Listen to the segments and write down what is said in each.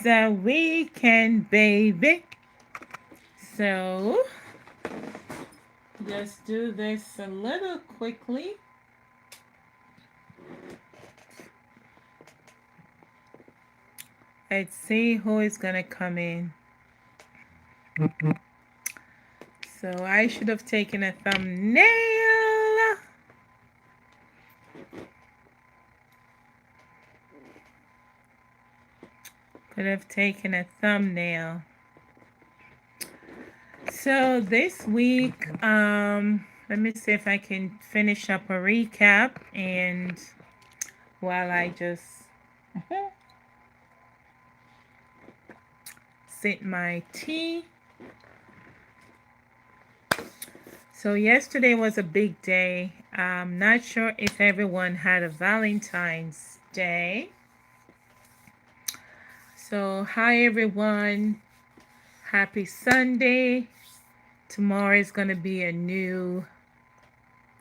a weekend, baby. So, just do this a little quickly. Let's see who is going to come in. So, I should have taken a thumbnail. Could have taken a thumbnail. So this week, let me see if I can finish up a recap and while I just sip my tea. So yesterday was a big day. I'm not sure if everyone had a Valentine's Day. So hi everyone. Happy Sunday. Tomorrow is going to be a new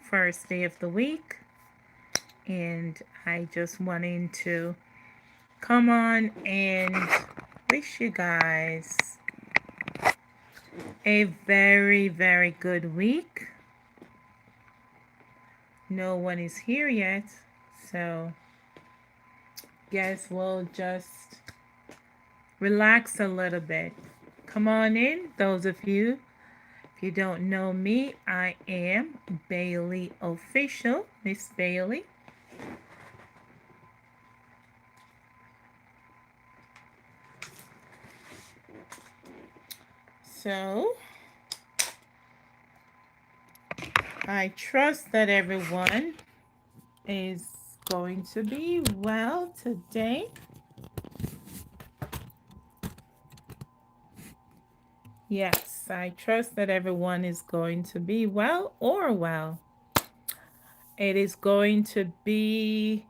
first day of the week. And I just wanted to come on and wish you guys a very, very good week. No one is here yet, so guess we'll just relax a little bit. Come on in, those of you. If you don't know me, I am Baileyofficial, Miss Bailey. So, I trust that everyone is going to be well today. Yes, I trust that everyone is going to be well or well. It is going to be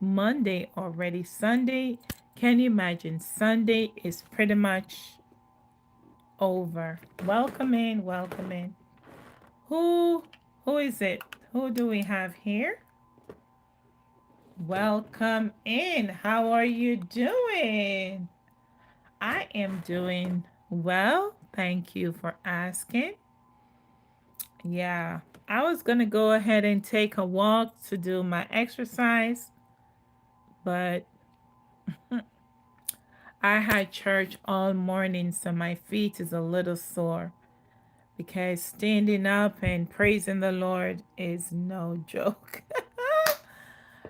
Monday already. Sunday, can you imagine? Sunday is pretty much over. Welcome in, welcome in. Who is it? Who do we have here? Welcome in. How are you doing? I am doing well. Thank you for asking. Yeah, I was going to go ahead and take a walk to do my exercise, but I had church all morning, so my feet is a little sore because standing up and praising the Lord is no joke.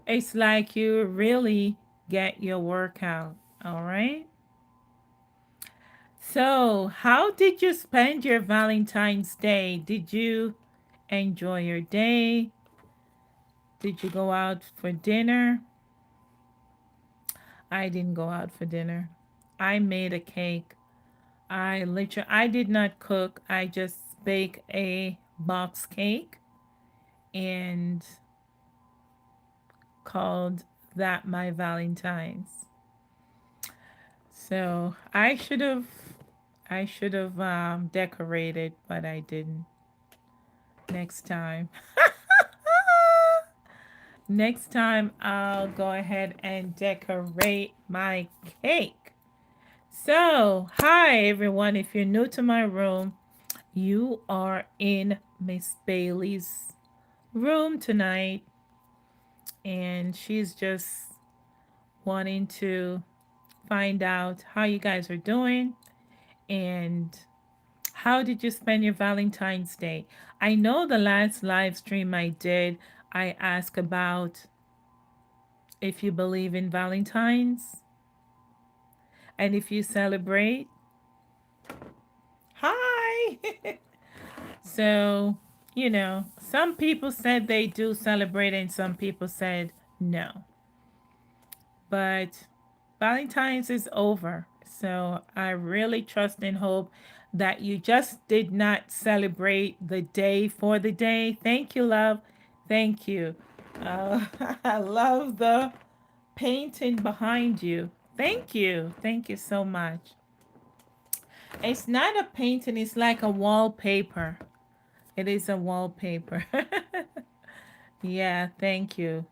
It's like you really get your workout, all right? So, how did you spend your Valentine's Day? Did you enjoy your day? Did you go out for dinner? I didn't go out for dinner. I made a cake. I did not cook. I just baked a box cake and called that my Valentine's. So I should have decorated, but I didn't. Next time. Next time I'll go ahead and decorate my cake. So, hi everyone. If you're new to my room, you are in Miss Bailey's room tonight, and she's just wanting to find out how you guys are doing and how did you spend your Valentine's Day. I know the last live stream I did, I asked about if you believe in Valentine's and if you celebrate. Hi. So, some people said they do celebrate and some people said no. But Valentine's is over. So I really trust and hope that you just did not celebrate the day for the day. Thank you, love. Thank you. Uh, I love the painting behind you. Thank you. Thank you so much. It's not a painting, it's like a wallpaper. It is a wallpaper. Yeah, thank you.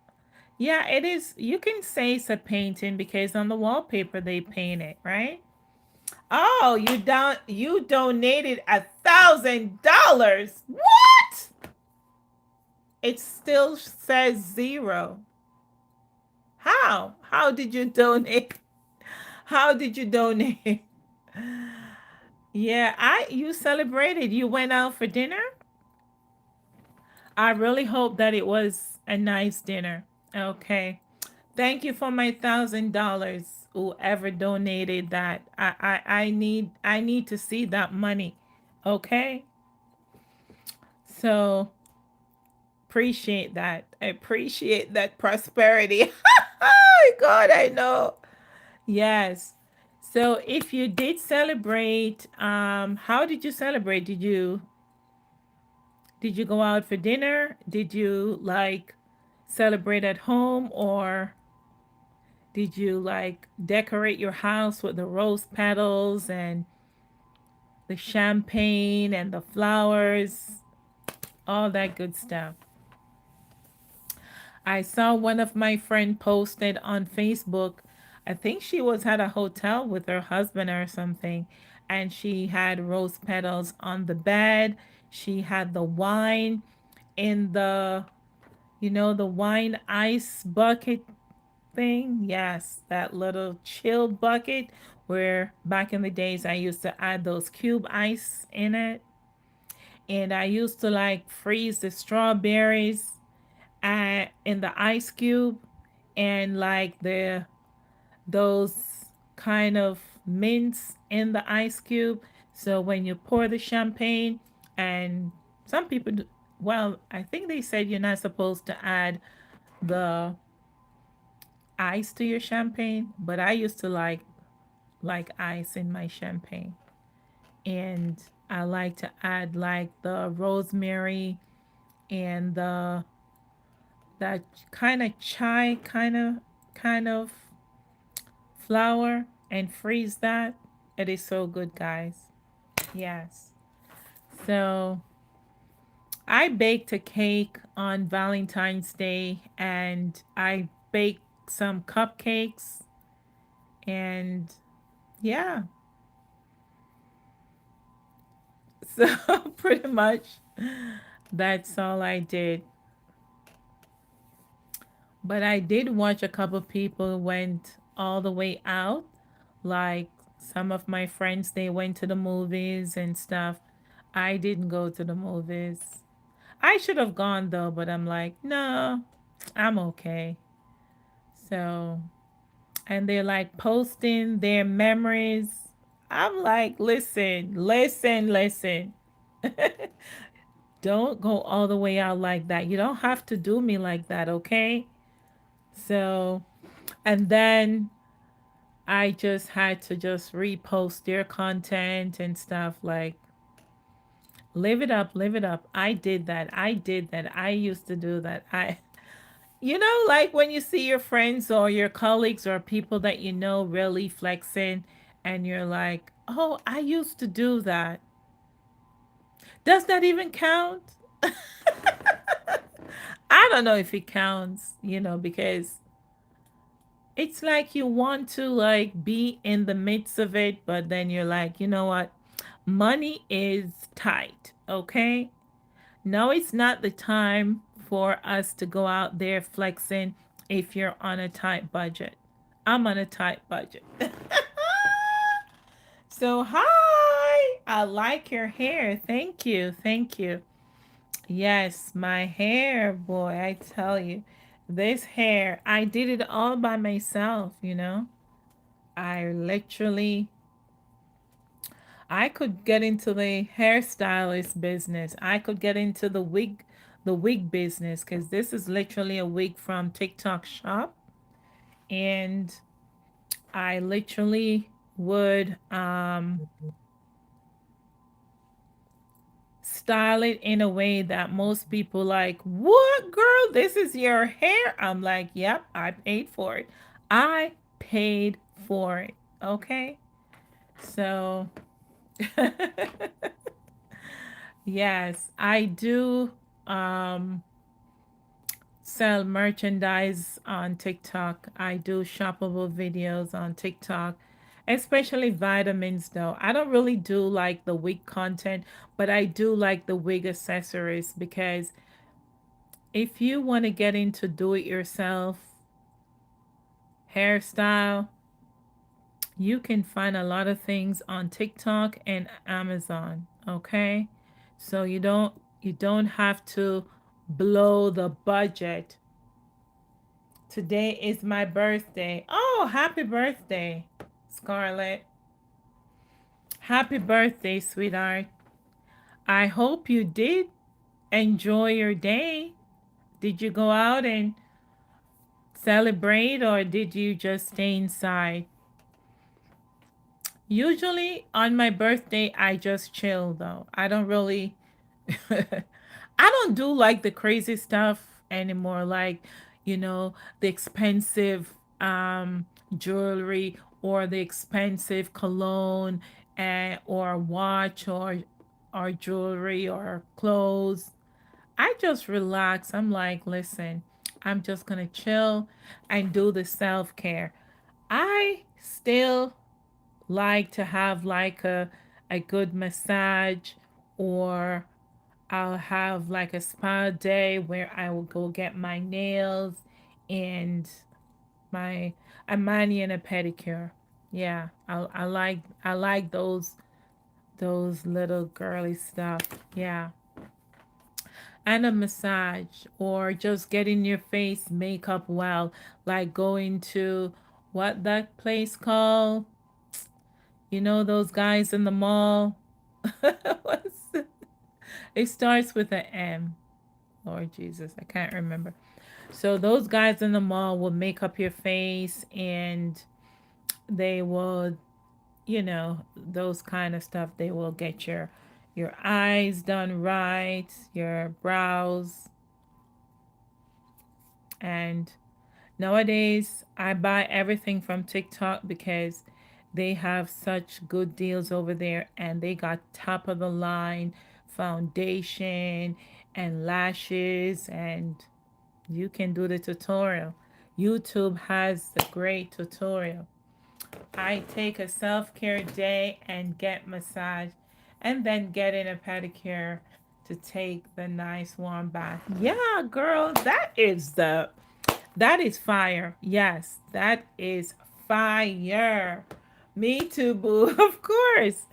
Yeah, it is. You can say it's a painting because on the wallpaper they paint it, right? Oh, you donated $1,000. What? It still says zero. How? How did you donate? How did you donate? Yeah, I you celebrated. You went out for dinner? I really hope that it was a nice dinner. Okay. Thank you for my $1,000. Whoever donated that. I need to see that money. Okay? So appreciate that. I appreciate that prosperity. Oh God, I know. Yes. So if you did celebrate, how did you celebrate? Did you go out for dinner? Did you like celebrate at home, or did you like decorate your house with the rose petals and the champagne and the flowers, all that good stuff? I saw one of my friend posted on Facebook. I think she was at a hotel with her husband or something, and she had rose petals on the bed. She had the wine in the wine ice bucket thing. Yes, that little chilled bucket where back in the days I used to add those cube ice in it. And I used to like freeze the strawberries in the ice cube, and like those kind of mints in the ice cube. So when you pour the champagne, and some people do, well, I think they said you're not supposed to add the ice to your champagne, but I used to like ice in my champagne. And I like to add like the rosemary and the that kind of chai kind of flour and freeze that. It is so good, guys. Yes. So I baked a cake on Valentine's Day, and I baked some cupcakes, and yeah. So pretty much that's all I did. But I did watch a couple people went all the way out. Like some of my friends, they went to the movies and stuff. I didn't go to the movies. I should have gone though, but I'm like, no, I'm okay. So, and they're like posting their memories. I'm like, listen, listen, listen. Don't go all the way out like that. You don't have to do me like that, okay? So, and then I just had to just repost their content and stuff like, live it up, live it up. I did that. I did that. I used to do that. Like when you see your friends or your colleagues or people that you know really flexing, and you're like, oh, I used to do that. Does that even count? I don't know if it counts, because it's like you want to like be in the midst of it, but then you're like, you know what? Money is tight, okay? No, it's not the time for us to go out there flexing if you're on a tight budget. I'm on a tight budget. So, hi. I like your hair. Thank you. Thank you. Yes, my hair, boy, I tell you. This hair, I did it all by myself. I literally I could get into the hairstylist business. I could get into the wig business, cuz this is literally a wig from TikTok shop, and I literally would style it in a way that most people like, "What, girl? This is your hair?" I'm like, "Yep, I paid for it. I paid for it." Okay? So, yes, I do um sell merchandise on TikTok. I do shoppable videos on TikTok, especially vitamins though. I don't really do like the wig content, but I do like the wig accessories because if you want to get into do it yourself hairstyle, you can find a lot of things on TikTok and Amazon, okay? So you don't have to blow the budget. Today is my birthday. Oh, happy birthday, Scarlett. Happy birthday, sweetheart. I hope you did enjoy your day. Did you go out and celebrate or did you just stay inside? Usually on my birthday, I just chill though. I don't really, I don't do like the crazy stuff anymore, like, the expensive jewelry or the expensive cologne or watch or jewelry or clothes. I just relax. I'm like, listen, I'm just gonna chill and do the self care. I still like to have like a good massage, or I'll have like a spa day where I will go get my nails and my a mani and a pedicure. Yeah, I like those little girly stuff. Yeah, and a massage or just getting your face makeup well, like going to what that place called? Those guys in the mall. What's it? It starts with an M. Lord Jesus, I can't remember. So those guys in the mall will make up your face and they will, those kind of stuff. They will get your eyes done right, your brows, and nowadays I buy everything from TikTok because they have such good deals over there and they got top of the line foundation and lashes, and you can do the tutorial. YouTube has the great tutorial. I take a self-care day and get massage and then get in a pedicure to take the nice warm bath. Yeah, girl, that is fire. Yes, that is fire. Me too, boo. Of course.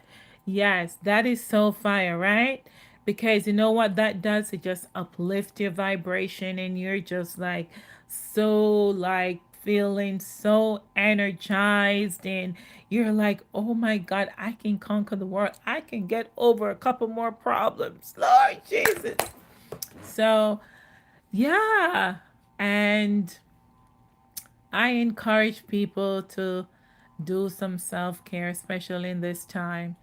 Yes, that is so fire, right? Because you know what that does? It just uplifts your vibration and you're just like so like feeling so energized and you're like, "Oh my God, I can conquer the world. I can get over a couple more problems." Lord Jesus. So, yeah. And I encourage people to do some self care, especially in this time,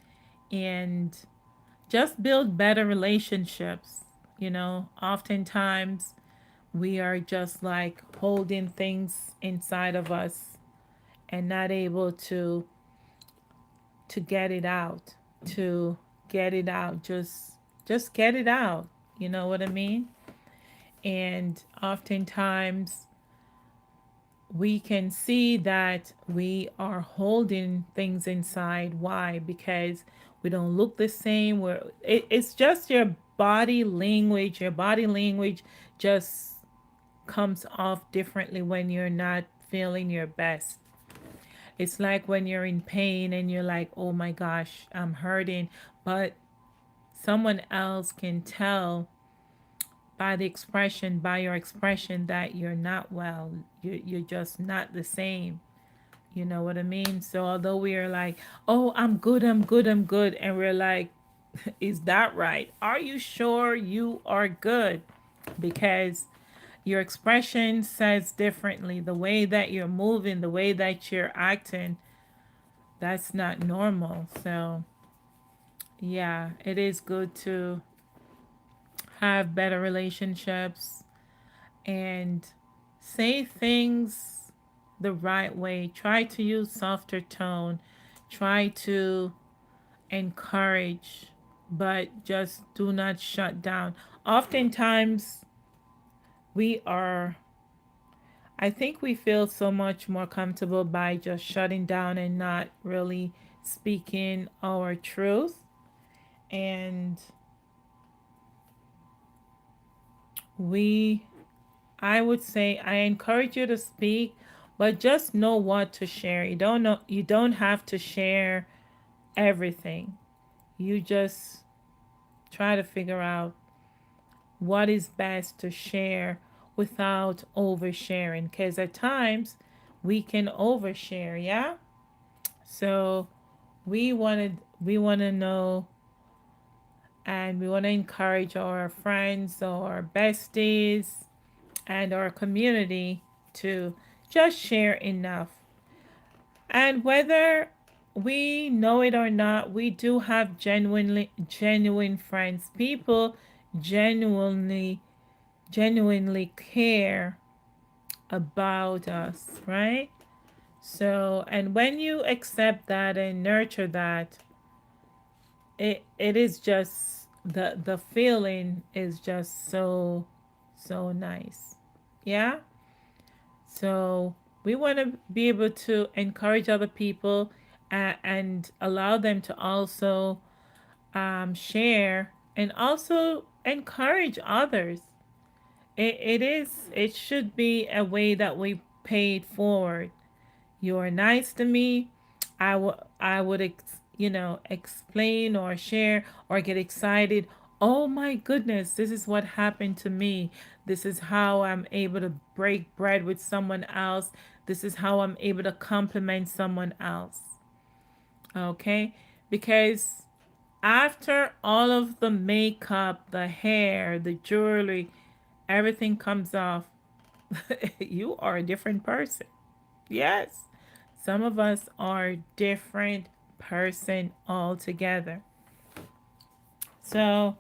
and just build better relationships. Oftentimes we are just like holding things inside of us and not able to get it out, to get it out, just get it out. You know what I mean? And oftentimes we can see that we are holding things inside. Why? Because we don't look the same. It's just your body language. Your body language just comes off differently when you're not feeling your best. It's like when you're in pain and you're like, oh my gosh, I'm hurting. But someone else can tell by your expression, that you're not well. You're just not the same. You know what I mean? So although we are like, oh, I'm good, I'm good, I'm good, and we're like, is that right? Are you sure you are good? Because your expression says differently. The way that you're moving, the way that you're acting, that's not normal. So yeah, it is good to have better relationships and say things the right way. Try to use softer tone. Try to encourage, but just do not shut down. Oftentimes, we are, I think we feel so much more comfortable by just shutting down and not really speaking our truth. And we, I would say, I encourage you to speak, but just know what to share. You don't have to share everything. You just try to figure out what is best to share without oversharing, because at times we can overshare, yeah? So we want to know, and we want to encourage our friends, our besties, and our community to just share enough. And whether we know it or not, we do have genuine friends. People genuinely genuinely care about us, right? So, and when you accept that and nurture that, it is just the feeling is just so nice. Yeah? So, we want to be able to encourage other people, and allow them to also share and also encourage others. It should be a way that we pay it forward. You're nice to me, I would explain or share or get excited. Oh my goodness, this is what happened to me. This is how I'm able to break bread with someone else. This is how I'm able to compliment someone else. Okay? Because after all of the makeup, the hair, the jewelry, everything comes off, you are a different person. Yes. Some of us are different person altogether. So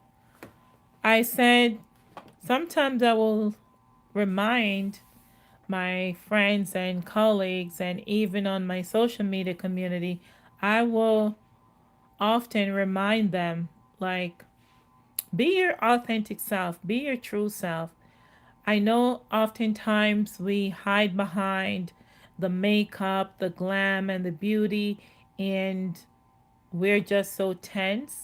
I said sometimes I will remind my friends and colleagues, and even on my social media community, I will often remind them, like, be your authentic self, be your true self. I know oftentimes we hide behind the makeup, the glam, and the beauty, and we're just so tense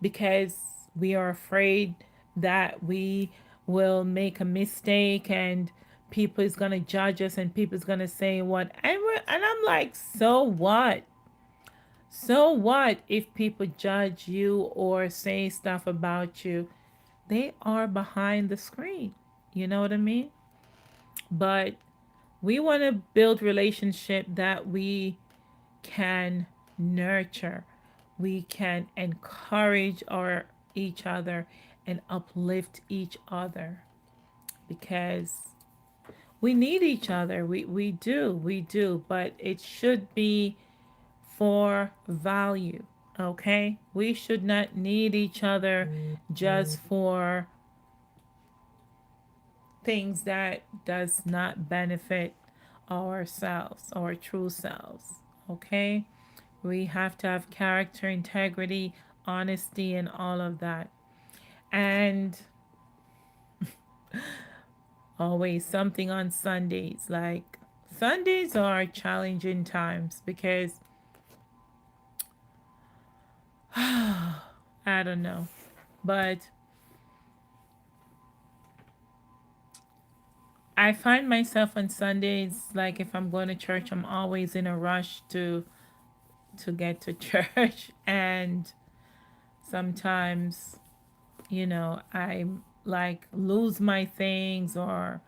because we are afraid that we will make a mistake and people is going to judge us and people is going to say what, and I'm like, so what? So what if people judge you or say stuff about you? They are behind the screen. You know what I mean? But we want to build relationship that we can nurture. We can encourage our each other and uplift each other, because we need each other. We do, but it should be for value. Okay? We should not need each other just for things that does not benefit ourselves, our true selves. Okay? We have to have character, integrity, honesty, and all of that. And always something on Sundays. Like, Sundays are challenging times because I don't know. But I find myself on Sundays, like if I'm going to church, I'm always in a rush to get to church, and sometimes, I like lose my things or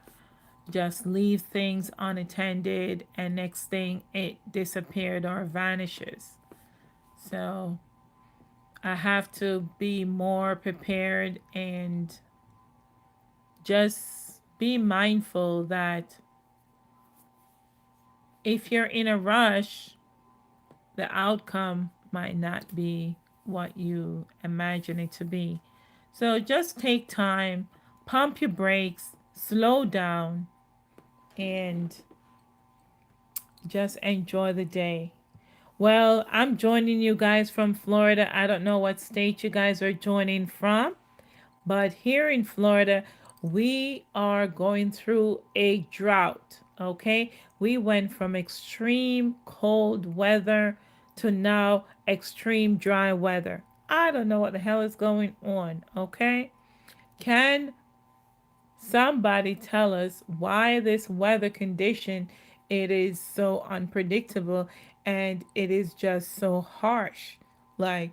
just leave things unattended, and next thing it disappeared or vanishes. So I have to be more prepared and just be mindful that if you're in a rush, the outcome might not be what you imagine it to be. So just take time, pump your brakes, slow down, and just enjoy the day. Well, I'm joining you guys from Florida. I don't know what state you guys are joining from, but here in Florida, We are going through a drought, okay? We went from extreme cold weather to now extreme dry weather. I don't know what the hell is going on, okay? Can somebody tell us why this weather condition it is so unpredictable and it is just so harsh? Like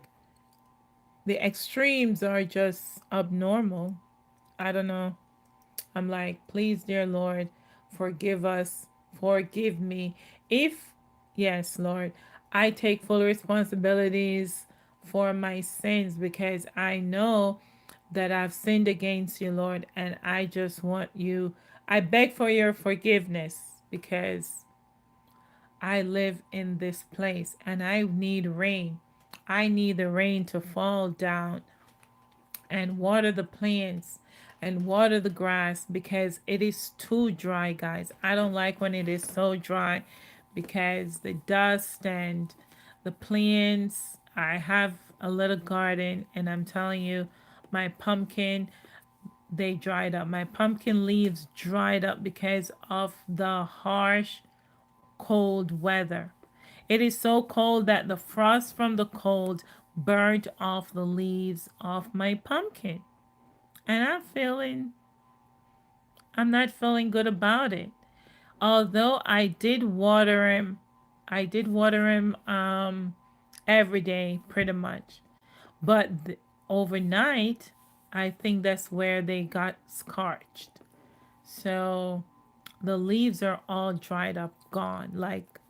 the extremes are just abnormal. I don't know. I'm like, please, dear Lord, forgive us, forgive me. If, yes, Lord, I take full responsibilities for my sins because I know that I've sinned against you, Lord, and I just want you, I beg for your forgiveness because I live in this place and I need rain. I need the rain to fall down and water the plants and water the grass because it is too dry, guys. I don't like when it is so dry because the dust and the plants. I have a little garden and I'm telling you, my pumpkin, they dried up. My pumpkin leaves dried up because of the harsh cold weather. It is so cold that the frost from the cold burnt off the leaves of my pumpkin. And I'm not feeling good about it. Although I did water him every day pretty much. But overnight, I think that's where they got scorched. So the leaves are all dried up, gone. Like,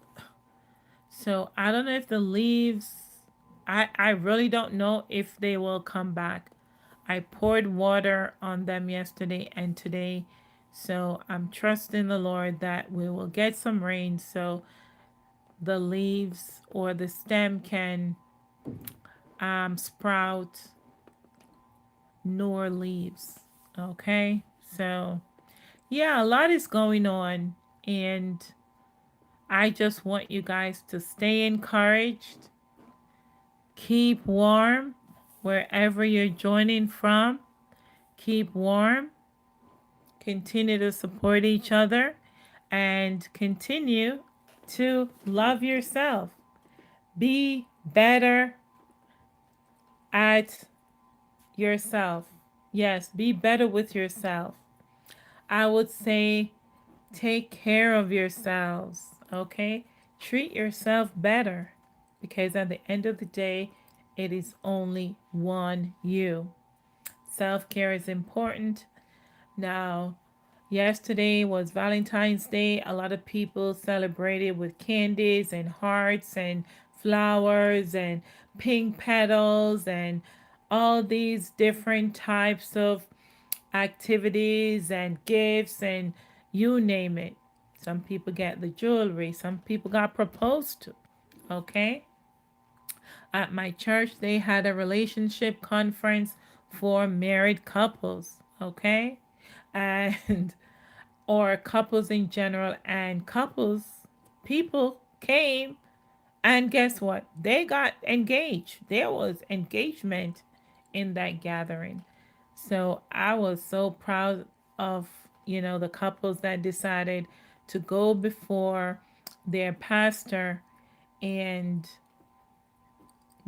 so I don't know if the leaves, I really don't know if they will come back. I poured water on them yesterday and today. So I'm trusting the Lord that we will get some rain so the leaves or the stem can sprout newer leaves. Okay? So, yeah, a lot is going on. And I just want you guys to stay encouraged, keep warm wherever you're joining from. Keep warm, continue to support each other, and continue to love yourself. Be better at yourself. Yes, be better with yourself. I would say take care of yourselves, okay? Treat yourself better because at the end of the day, it is only one you. Self care is important. Now, yesterday was Valentine's Day. A lot of people celebrated with candies and hearts and flowers and pink petals and all these different types of activities and gifts and you name it. Some people get the jewelry, some people got proposed to. Okay? At my church, they had a relationship conference for married couples. Okay? And or couples in general and couples people came and guess what, they got engaged. There was engagement in that gathering. So I was so proud of the couples that decided to go before their pastor and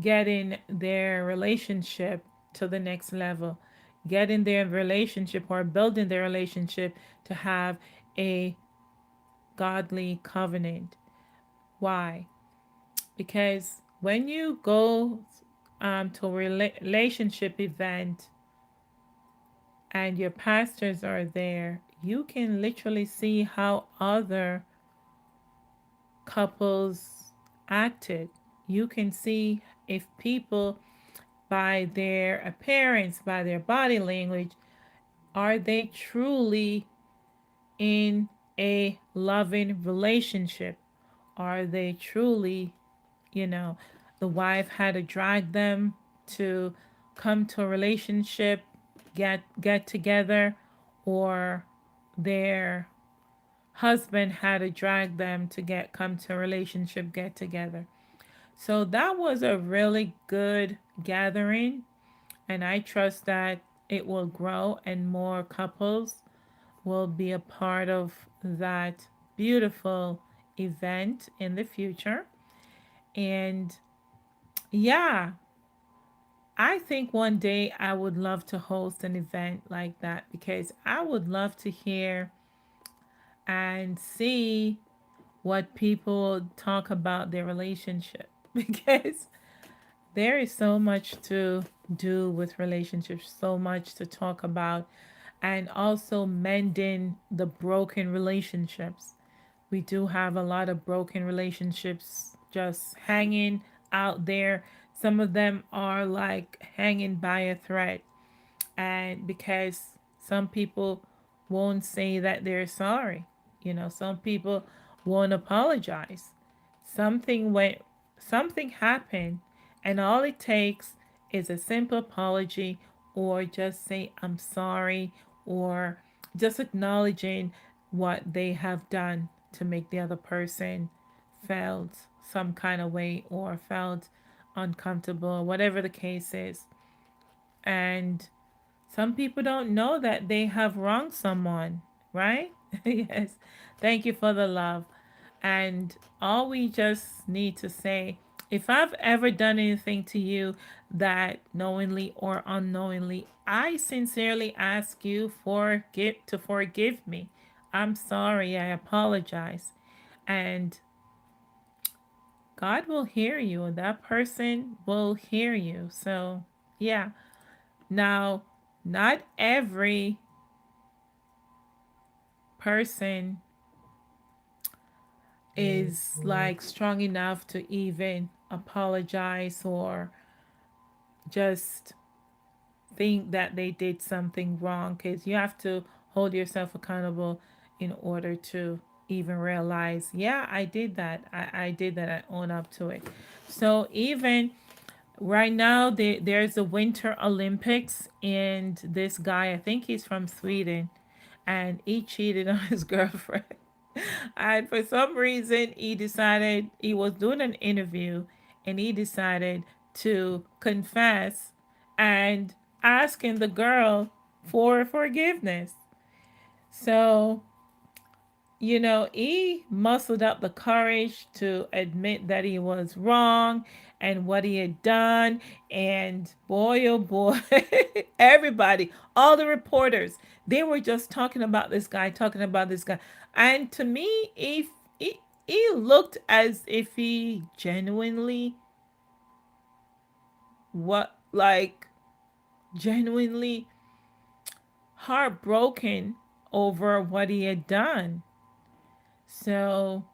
getting their relationship to the next level, getting their relationship or building their relationship to have a godly covenant. Why? Because when you go to a relationship event and your pastors are there, you can literally see how other couples acted. You can see if people, by their appearance, by their body language, are they truly in a loving relationship? Are they truly, you know, the wife had to drag them to come to a relationship, get together, or their husband had to drag them to get come to a relationship, get together. So that was a really good gathering, and I trust that. it will grow and more couples will be a part of that beautiful event in the future. And yeah, I think one day I would love to host an event like that because I would love to hear and see what people talk about their relationship because there is so much to do with relationships, so much to talk about, and also mending the broken relationships. We do have a lot of broken relationships just hanging out there. Some of them are like hanging by a thread, and because some people won't say that they're sorry, some people won't apologize. something went Something happened, and all it takes is a simple apology, or just say I'm sorry, or just acknowledging what they have done to make the other person felt some kind of way or felt uncomfortable, whatever the case is. And some people don't know that they have wronged someone, right? Yes. Thank you for the love. And all we just need to say, if I've ever done anything to you that knowingly or unknowingly, I sincerely ask you to forgive me. I'm sorry. I apologize. And God will hear you, and that person will hear you. So, yeah. Now, not every person is like strong enough to even apologize or just think that they did something wrong, because you have to hold yourself accountable in order to even realize, yeah, I did that. I did that. I own up to it. So even right now, there's a Winter Olympics, and this guy, I think he's from Sweden, and he cheated on his girlfriend. And for some reason, he decided he was doing an interview, and he decided to confess and asking the girl for forgiveness. So, he muscled up the courage to admit that he was wrong and what he had done. And boy, oh boy, everybody, all the reporters, they were just talking about this guy, talking about this guy. And to me, he looked as if he genuinely, like, genuinely heartbroken over what he had done. So,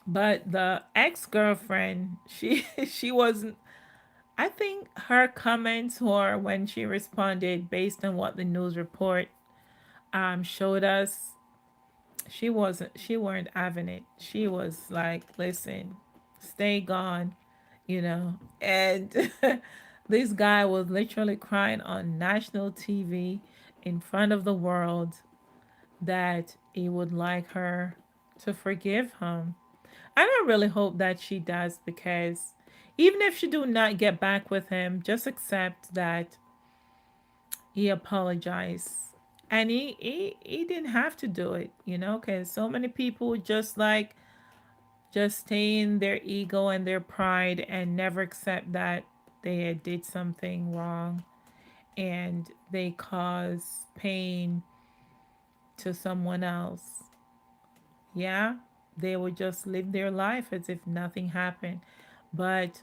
but the ex-girlfriend, she wasn't. I think her comments, or when she responded based on what the news report showed us, she weren't having it. She was like, listen, stay gone, and this guy was literally crying on national TV in front of the world that he would like her to forgive him. And I really hope that she does, because even if she do not get back with him, just accept that he apologized. And he didn't have to do it, because so many people just stay in their ego and their pride and never accept that they did something wrong, and they cause pain to someone else. Yeah, they would just live their life as if nothing happened. But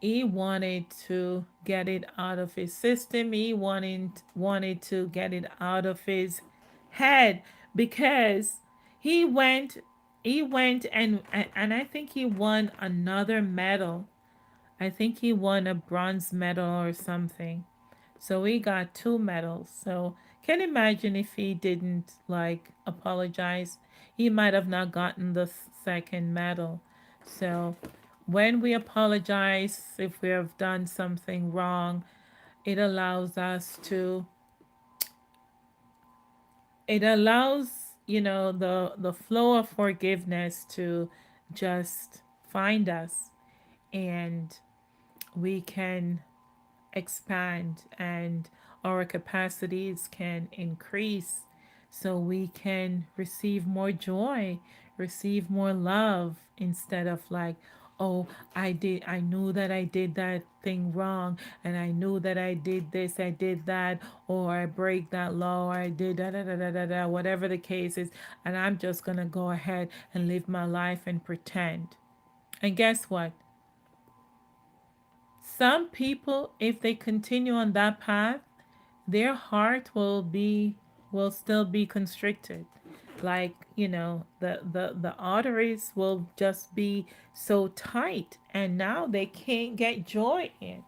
he wanted to get it out of his system. He wanted to get it out of his head, because he went and I think he won another medal. I think he won a bronze medal or something. So he got two medals. So can you imagine if he didn't like apologize? He might have not gotten the second medal. So when we apologize, if we have done something wrong, it allows us to it allows, the flow of forgiveness to just find us, and we can expand and our capacities can increase so we can receive more joy, receive more love instead of like, oh, I knew that I did that thing wrong, and I knew that I did this, I did that, or I break that law, or I did da da da da da da, whatever the case is, and I'm just gonna go ahead and live my life and pretend. And guess what? Some people, if they continue on that path, their heart will still be constricted. Like, the arteries will just be so tight, and now they can't get joy in.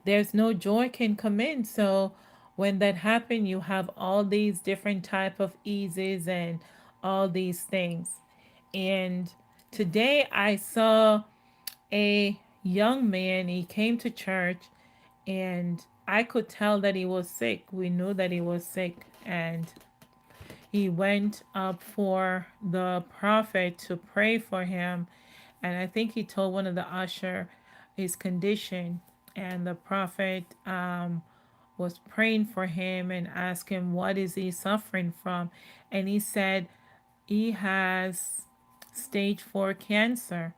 There's no joy can come in. So when that happen, you have all these different type of eases and all these things. And today I saw a young man. He came to church, and I could tell that he was sick. We knew that he was sick, and he went up for the prophet to pray for him. And I think he told one of the usher his condition, and the prophet was praying for him and asked him what is he suffering from, and he said he has stage 4 cancer,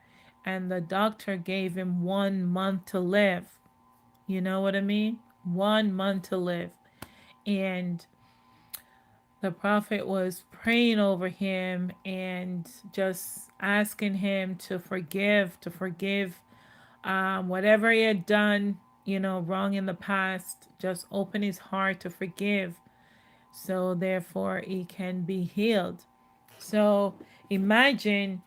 and the doctor gave him 1 month to live. You know what I mean? 1 month to live. And the prophet was praying over him and just asking him to forgive whatever he had done, wrong in the past. Just open his heart to forgive, so therefore he can be healed. So imagine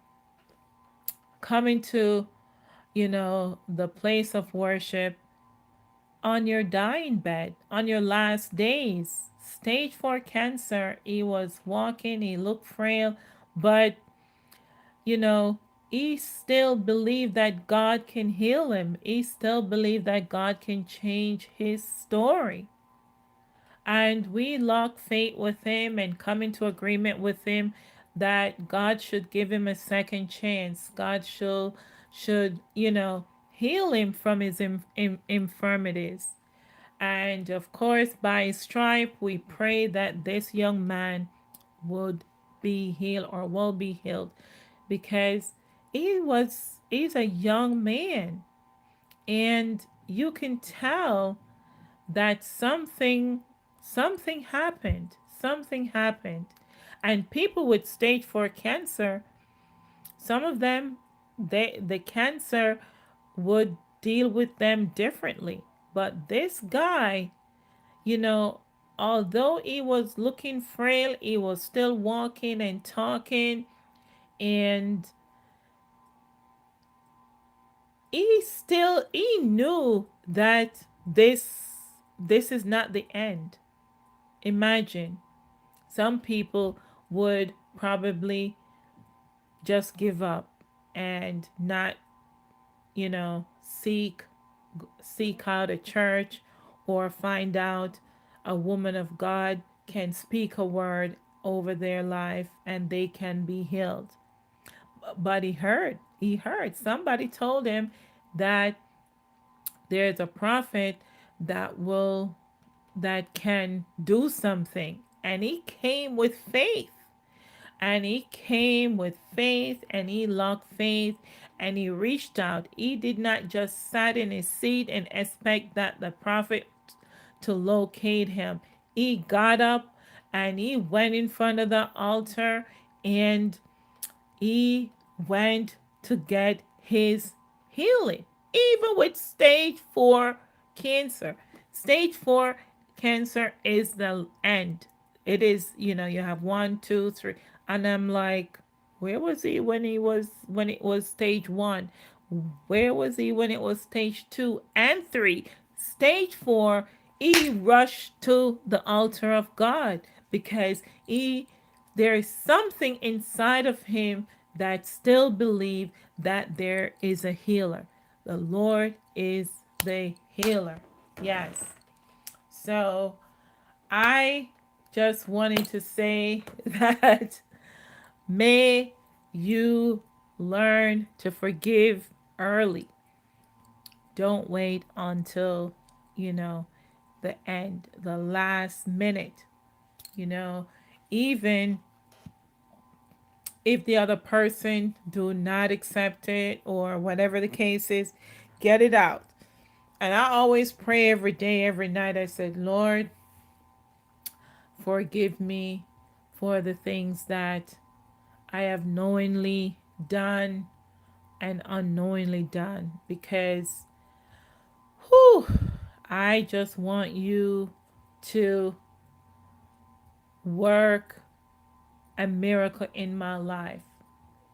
coming to, the place of worship on your dying bed, on your last days. Stage 4 cancer, he was walking, he looked frail, but, you know, he still believed that God can heal him. He still believed that God can change his story. And we lock faith with him and come into agreement with him that God should give him a second chance. God should heal him from his infirmities. And of course, by his stripe, we pray that this young man would be healed or will be healed, because he's a young man, and you can tell that something happened. And people with stage 4 cancer, some of them, the cancer would deal with them differently. But this guy, you know, although he was looking frail, he was still walking and talking, and he knew that this is not the end. Imagine, some people would probably just give up and not, seek out a church, or find out a woman of God can speak a word over their life and they can be healed. But he heard somebody told him that there's a prophet that can do something, and he came with faith. And he came with faith, and he locked faith, and he reached out. He did not just sat in his seat and expect that the prophet to locate him. He got up and he went in front of the altar, and he went to get his healing, even with stage 4 cancer. Stage 4 cancer is the end. It is, you have one, two, three. And I'm like, where was he when it was stage 1? Where was he when it was stage 2 and 3? Stage 4, he rushed to the altar of God, because there is something inside of him that still believe that there is a healer. The Lord is the healer. Yes. So I just wanted to say that may you learn to forgive early. Don't wait until, you know, the end, the last minute, you know, even if the other person do not accept it or whatever the case is, get it out. And I always pray every day, every night. I said, Lord, forgive me for the things that I have knowingly done and unknowingly done, because whew, I just want you to work a miracle in my life.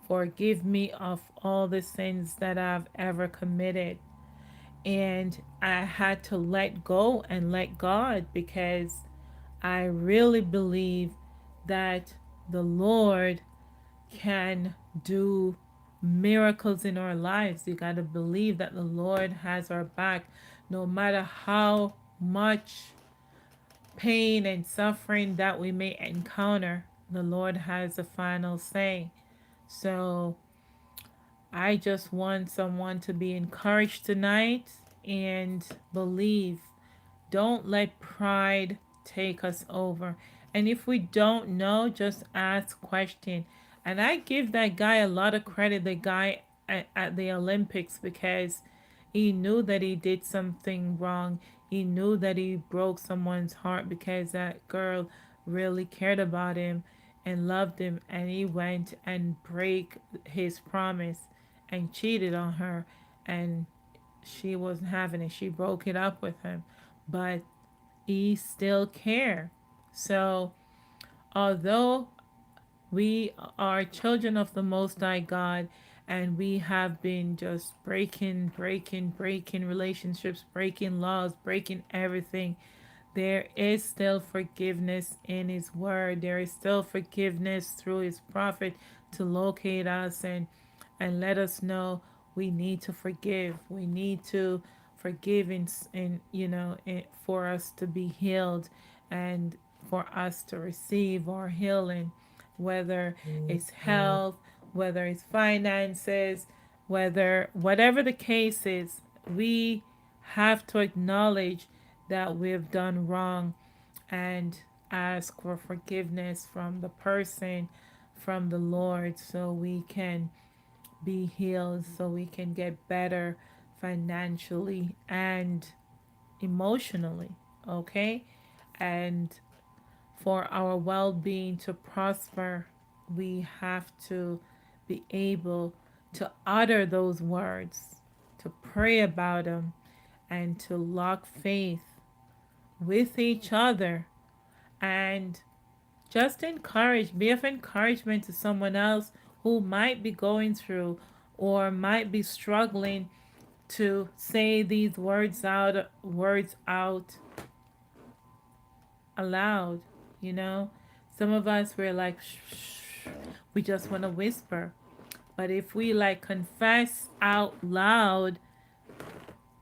Forgive me of all the sins that I've ever committed. And I had to let go and let God, because I really believe that the Lord can do miracles in our lives. You got to believe that the Lord has our back no matter how much pain and suffering that we may encounter. The Lord has the final say. So I just want someone to be encouraged tonight and believe. Don't let pride take us over. And if we don't know, just ask question. And I give that guy a lot of credit, the guy at the Olympics, because he knew that he did something wrong. He knew that he broke someone's heart because that girl really cared about him and loved him, and he went and break his promise and cheated on her, and she wasn't having it. She broke it up with him, but he still cared. So although we are children of the Most High God, and we have been just breaking relationships, breaking laws, breaking everything, there is still forgiveness in His Word. There is still forgiveness through His prophet to locate us and let us know we need to forgive. We need to forgive in for us to be healed and for us to receive our healing, whether it's health, whether it's finances, whatever the case is, we have to acknowledge that we've done wrong and ask for forgiveness from the person, from the Lord, so we can be healed, so we can get better financially and emotionally, okay? And for our well being to prosper, we have to be able to utter those words, to pray about them, and to lock faith with each other, and just encourage, be of encouragement to someone else who might be going through or might be struggling to say these words out aloud. You know, some of us, we're like, shh, we just want to whisper. But if we like confess out loud,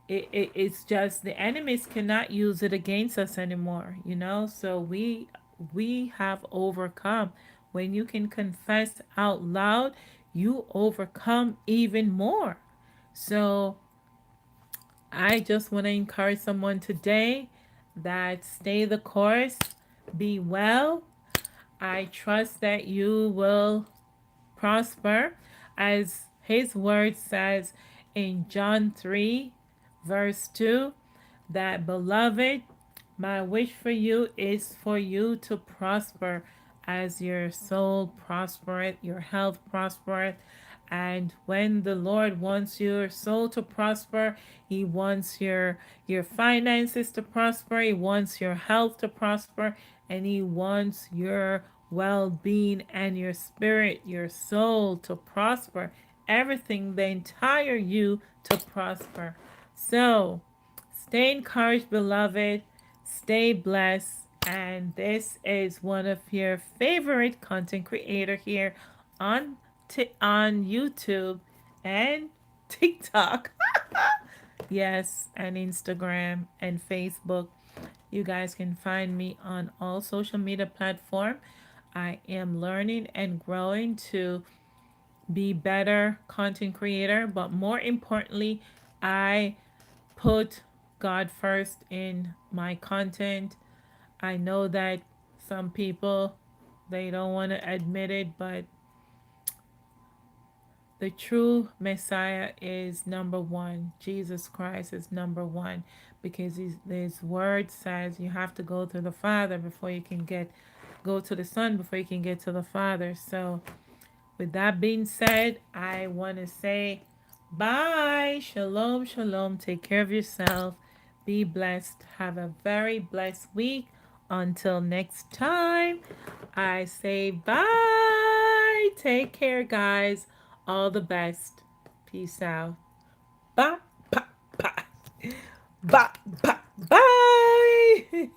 it's just the enemies cannot use it against us anymore, you know. So we have overcome. When you can confess out loud, you overcome even more. So I just want to encourage someone today that stay the course, be well. I trust that you will prosper, as his word says in John 3, verse 2, that beloved, my wish for you is for you to prosper as your soul prospereth, your health prospereth. And when the Lord wants your soul to prosper, He wants your finances to prosper, He wants your health to prosper, and He wants your well-being and your spirit, your soul to prosper. Everything, the entire you to prosper. So, stay encouraged, beloved. Stay blessed. And this is one of your favorite content creator here on on YouTube and TikTok. Yes, and Instagram and Facebook. You guys can find me on all social media platform. I am learning and growing to be better content creator, but more importantly, I put God first in my content. I know that some people they don't want to admit it, but the true Messiah is number one. Jesus Christ is number one because his word says you have to go to the Father before you can go to the Son before you can get to the Father. So with that being said, I want to say bye. Shalom, shalom. Take care of yourself. Be blessed. Have a very blessed week. Until next time, I say bye. Take care, guys. All the best. Peace out. Bye. Bye. Bye. Bye. Bye.